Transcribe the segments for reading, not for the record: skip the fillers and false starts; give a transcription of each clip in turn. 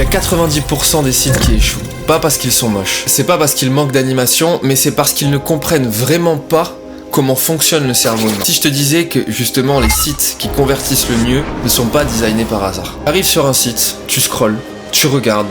y a 90% des sites qui échouent. Pas parce qu'ils sont moches. C'est pas parce qu'ils manquent d'animation, mais c'est parce qu'ils ne comprennent vraiment pas comment fonctionne le cerveau humain. Si je te disais que justement les sites qui convertissent le mieux ne sont pas designés par hasard. Tu arrives sur un site, tu scrolles, tu regardes,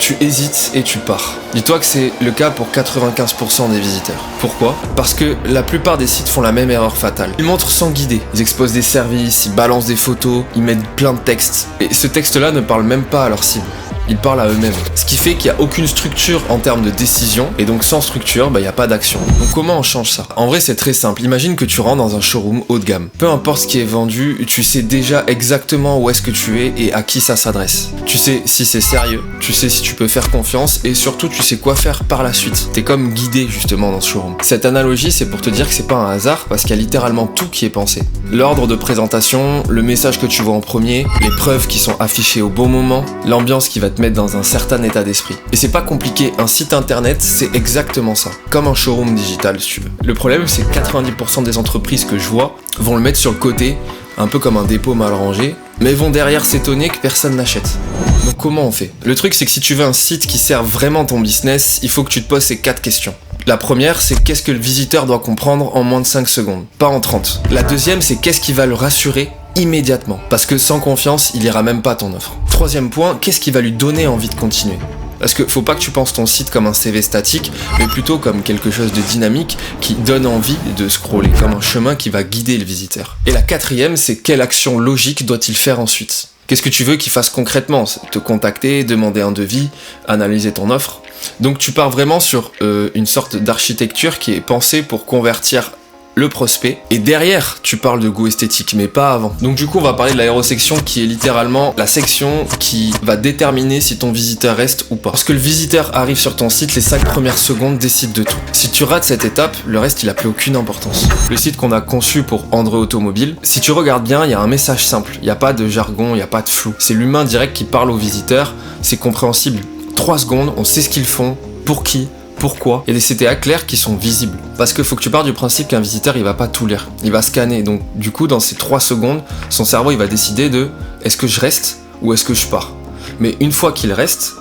tu hésites et tu pars. Dis-toi que c'est le cas pour 95% des visiteurs. Pourquoi ? Parce que la plupart des sites font la même erreur fatale. Ils montrent sans guider. Ils exposent des services, ils balancent des photos, ils mettent plein de textes. Et ce texte-là ne parle même pas à leur cible. Ils parlent à eux-mêmes. Ce qui fait qu'il n'y a aucune structure en termes de décision, et donc sans structure, il n'y a pas d'action. Donc comment on change ça ? En vrai, c'est très simple. Imagine que tu rentres dans un showroom haut de gamme. Peu importe ce qui est vendu, tu sais déjà exactement où est-ce que tu es et à qui ça s'adresse. Tu sais si c'est sérieux, tu sais si tu peux faire confiance, et surtout tu sais quoi faire par la suite. T'es comme guidé justement dans ce showroom. Cette analogie, c'est pour te dire que c'est pas un hasard, parce qu'il y a littéralement tout qui est pensé. L'ordre de présentation, le message que tu vois en premier, les preuves qui sont affichées au bon moment, l'ambiance qui va te mettre dans un certain état d'esprit. Et c'est pas compliqué, un site internet, c'est exactement ça. Comme un showroom digital, si tu veux. Le problème, c'est que 90% des entreprises que je vois vont le mettre sur le côté, un peu comme un dépôt mal rangé, mais vont derrière s'étonner que personne n'achète. Donc comment on fait ? Le truc, c'est que si tu veux un site qui sert vraiment ton business, il faut que tu te poses ces 4 questions. La première, c'est qu'est-ce que le visiteur doit comprendre en moins de 5 secondes, pas en 30. La deuxième, c'est qu'est-ce qui va le rassurer immédiatement, parce que sans confiance, il ira même pas ton offre. Troisième point, qu'est-ce qui va lui donner envie de continuer ? Parce que faut pas que tu penses ton site comme un CV statique, mais plutôt comme quelque chose de dynamique qui donne envie de scroller, comme un chemin qui va guider le visiteur. Et la quatrième, c'est quelle action logique doit-il faire ensuite ? Qu'est-ce que tu veux qu'il fasse concrètement ? Te contacter, demander un devis, analyser ton offre. Donc tu pars vraiment sur une sorte d'architecture qui est pensée pour convertir le prospect, et derrière tu parles de goût esthétique, mais pas avant. Donc du coup on va parler de l'aérosection, qui est littéralement la section qui va déterminer si ton visiteur reste ou pas. Lorsque le visiteur arrive sur ton site, les 5 premières secondes décident de tout. Si tu rates cette étape, le reste il a plus aucune importance. Le site qu'on a conçu pour Android Automobile, si tu regardes bien, il y a un message simple, il n'y a pas de jargon, il n'y a pas de flou. C'est l'humain direct qui parle au visiteur, c'est compréhensible. 3 secondes, on sait ce qu'ils font, pour qui, pourquoi. Il y a des CTA clairs qui sont visibles. Parce qu'il faut que tu partes du principe qu'un visiteur, il va pas tout lire. Il va scanner. Donc, du coup, dans ces 3 secondes, son cerveau, il va décider de est-ce que je reste ou est-ce que je pars. Mais une fois qu'il reste,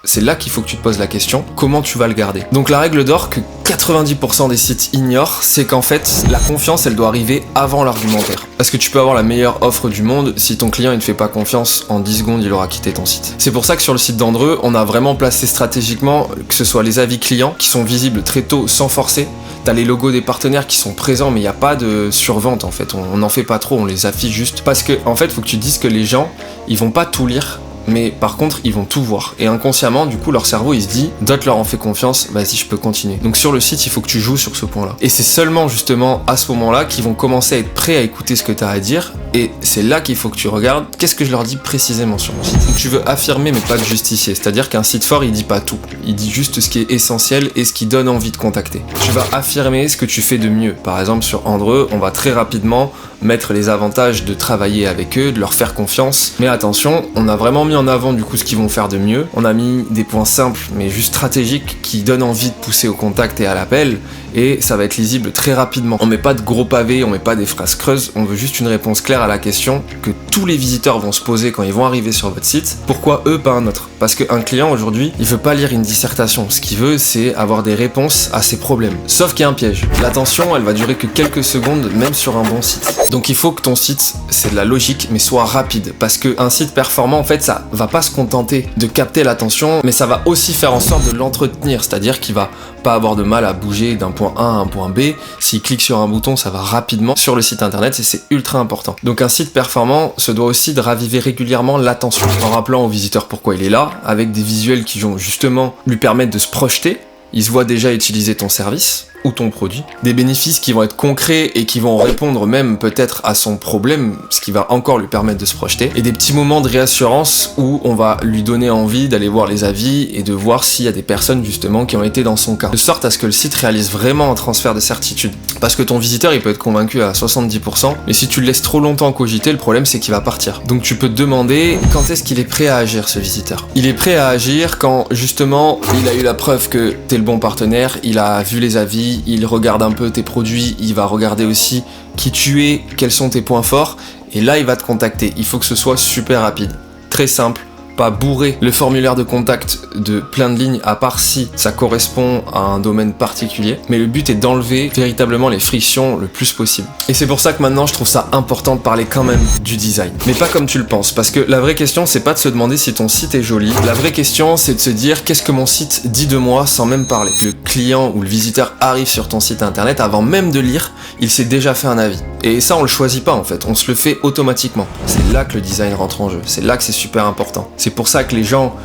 c'est là qu'il faut que tu te poses la question, comment tu vas le garder. Donc la règle d'or que 90% des sites ignorent, c'est qu'en fait, la confiance, elle doit arriver avant l'argumentaire. Parce que tu peux avoir la meilleure offre du monde, si ton client il ne fait pas confiance, en 10 secondes, il aura quitté ton site. C'est pour ça que sur le site d'Andreu, on a vraiment placé stratégiquement que ce soit les avis clients qui sont visibles très tôt sans forcer. T'as les logos des partenaires qui sont présents, mais il n'y a pas de survente en fait. On n'en fait pas trop, on les affiche juste. Parce que en fait, faut que tu te dises que les gens, ils vont pas tout lire. Mais par contre, ils vont tout voir. Et inconsciemment, du coup, leur cerveau, il se dit, d'autres leur ont fait confiance, vas-y, je peux continuer. Donc sur le site, il faut que tu joues sur ce point-là. Et c'est seulement justement à ce moment-là qu'ils vont commencer à être prêts à écouter ce que tu as à dire. Et c'est là qu'il faut que tu regardes, qu'est-ce que je leur dis précisément sur mon site. Donc tu veux affirmer, mais pas te justifier. C'est-à-dire qu'un site fort, il dit pas tout. Il dit juste ce qui est essentiel et ce qui donne envie de contacter. Tu vas affirmer ce que tu fais de mieux. Par exemple, sur Andreu, on va très rapidement mettre les avantages de travailler avec eux, de leur faire confiance. Mais attention, on a vraiment mis en avant du coup ce qu'ils vont faire de mieux. On a mis des points simples mais juste stratégiques qui donnent envie de pousser au contact et à l'appel, et ça va être lisible très rapidement. On met pas de gros pavés, on met pas des phrases creuses, on veut juste une réponse claire à la question que tous les visiteurs vont se poser quand ils vont arriver sur votre site. Pourquoi eux, pas un autre ? Parce qu'un client aujourd'hui, il veut pas lire une dissertation. Ce qu'il veut, c'est avoir des réponses à ses problèmes. Sauf qu'il y a un piège. L'attention, elle va durer que quelques secondes, même sur un bon site. Donc il faut que ton site, c'est de la logique, mais soit rapide. Parce qu'un site performant, en fait, ça va pas se contenter de capter l'attention, mais ça va aussi faire en sorte de l'entretenir. C'est-à-dire qu'il va pas avoir de mal à bouger d'un point A à un point B. S'il clique sur un bouton, ça va rapidement sur le site internet et c'est ultra important. Donc un site performant se doit aussi de raviver régulièrement l'attention, en rappelant au visiteur pourquoi il est là, avec des visuels qui vont justement lui permettre de se projeter. Il se voit déjà utiliser ton service ou ton produit, des bénéfices qui vont être concrets et qui vont répondre même peut-être à son problème, ce qui va encore lui permettre de se projeter, et des petits moments de réassurance où on va lui donner envie d'aller voir les avis et de voir s'il y a des personnes justement qui ont été dans son cas, de sorte à ce que le site réalise vraiment un transfert de certitude. Parce que ton visiteur il peut être convaincu à 70%, mais si tu le laisses trop longtemps cogiter, le problème c'est qu'il va partir. Donc tu peux te demander quand est-ce qu'il est prêt à agir, ce visiteur. Il est prêt à agir quand justement il a eu la preuve que t'es le bon partenaire, il a vu les avis, il regarde un peu tes produits, il va regarder aussi qui tu es, quels sont tes points forts, et là il va te contacter. Il faut que ce soit super rapide, très simple, pas bourrer le formulaire de contact de plein de lignes, à part si ça correspond à un domaine particulier. Mais le but est d'enlever véritablement les frictions le plus possible. Et c'est pour ça que maintenant je trouve ça important de parler quand même du design. Mais pas comme tu le penses, parce que la vraie question c'est pas de se demander si ton site est joli. La vraie question c'est de se dire qu'est-ce que mon site dit de moi sans même parler. Le client ou le visiteur arrive sur ton site internet, avant même de lire, il s'est déjà fait un avis. Et ça on le choisit pas en fait, on se le fait automatiquement. C'est là que le design rentre en jeu, c'est là que c'est super important. C'est pour ça que les gens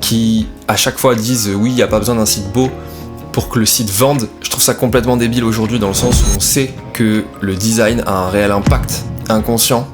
qui à chaque fois disent oui, il n'y a pas besoin d'un site beau pour que le site vende, je trouve ça complètement débile aujourd'hui dans le sens où on sait que le design a un réel impact inconscient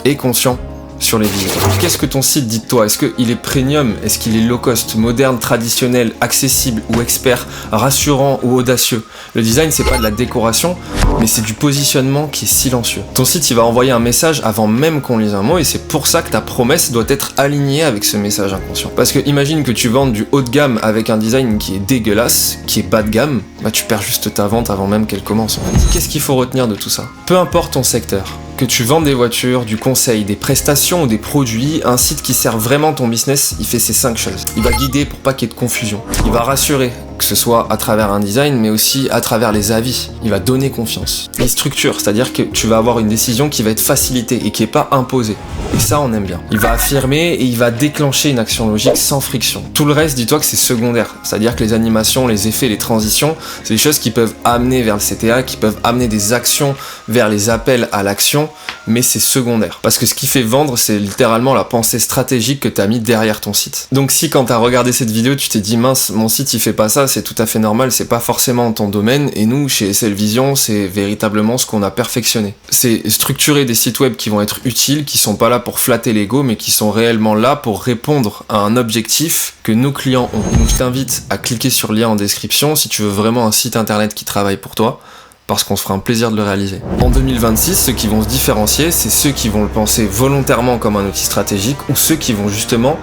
et conscient sur les visiteurs. Qu'est-ce que ton site dit de toi? Est-ce qu'il est premium? Est-ce qu'il est low cost, moderne, traditionnel, accessible ou expert, rassurant ou audacieux? Le design c'est pas de la décoration, mais c'est du positionnement qui est silencieux. Ton site il va envoyer un message avant même qu'on lise un mot et c'est pour ça que ta promesse doit être alignée avec ce message inconscient. Parce que imagine que tu vendes du haut de gamme avec un design qui est dégueulasse, qui est bas de gamme, bah tu perds juste ta vente avant même qu'elle commence en fait. Qu'est-ce qu'il faut retenir de tout ça? Peu importe ton secteur, que tu vendes des voitures, du conseil, des prestations ou des produits, un site qui sert vraiment ton business, il fait ces 5 choses. Il va guider pour pas qu'il y ait de confusion. Il va rassurer, que ce soit à travers un design, mais aussi à travers les avis. Il va donner confiance. Il structure, c'est-à-dire que tu vas avoir une décision qui va être facilitée et qui n'est pas imposée. Et ça, on aime bien. Il va affirmer et il va déclencher une action logique sans friction. Tout le reste, dis-toi que c'est secondaire. C'est-à-dire que les animations, les effets, les transitions, c'est des choses qui peuvent amener vers le CTA, qui peuvent amener des actions vers les appels à l'action, mais c'est secondaire. Parce que ce qui fait vendre, c'est littéralement la pensée stratégique que tu as mis derrière ton site. Donc si quand tu as regardé cette vidéo, tu t'es dit mince, mon site il fait pas ça, c'est tout à fait normal, c'est pas forcément ton domaine, et nous, chez SL Vision, c'est véritablement ce qu'on a perfectionné. C'est structurer des sites web qui vont être utiles, qui sont pas là pour flatter l'ego, mais qui sont réellement là pour répondre à un objectif que nos clients ont. Donc je t'invite à cliquer sur le lien en description si tu veux vraiment un site internet qui travaille pour toi, parce qu'on se fera un plaisir de le réaliser. En 2026, ceux qui vont se différencier, c'est ceux qui vont le penser volontairement comme un outil stratégique ou ceux qui vont justement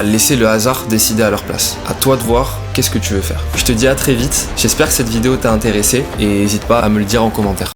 laisser le hasard décider à leur place. À toi de voir qu'est-ce que tu veux faire. Je te dis à très vite, j'espère que cette vidéo t'a intéressé et n'hésite pas à me le dire en commentaire.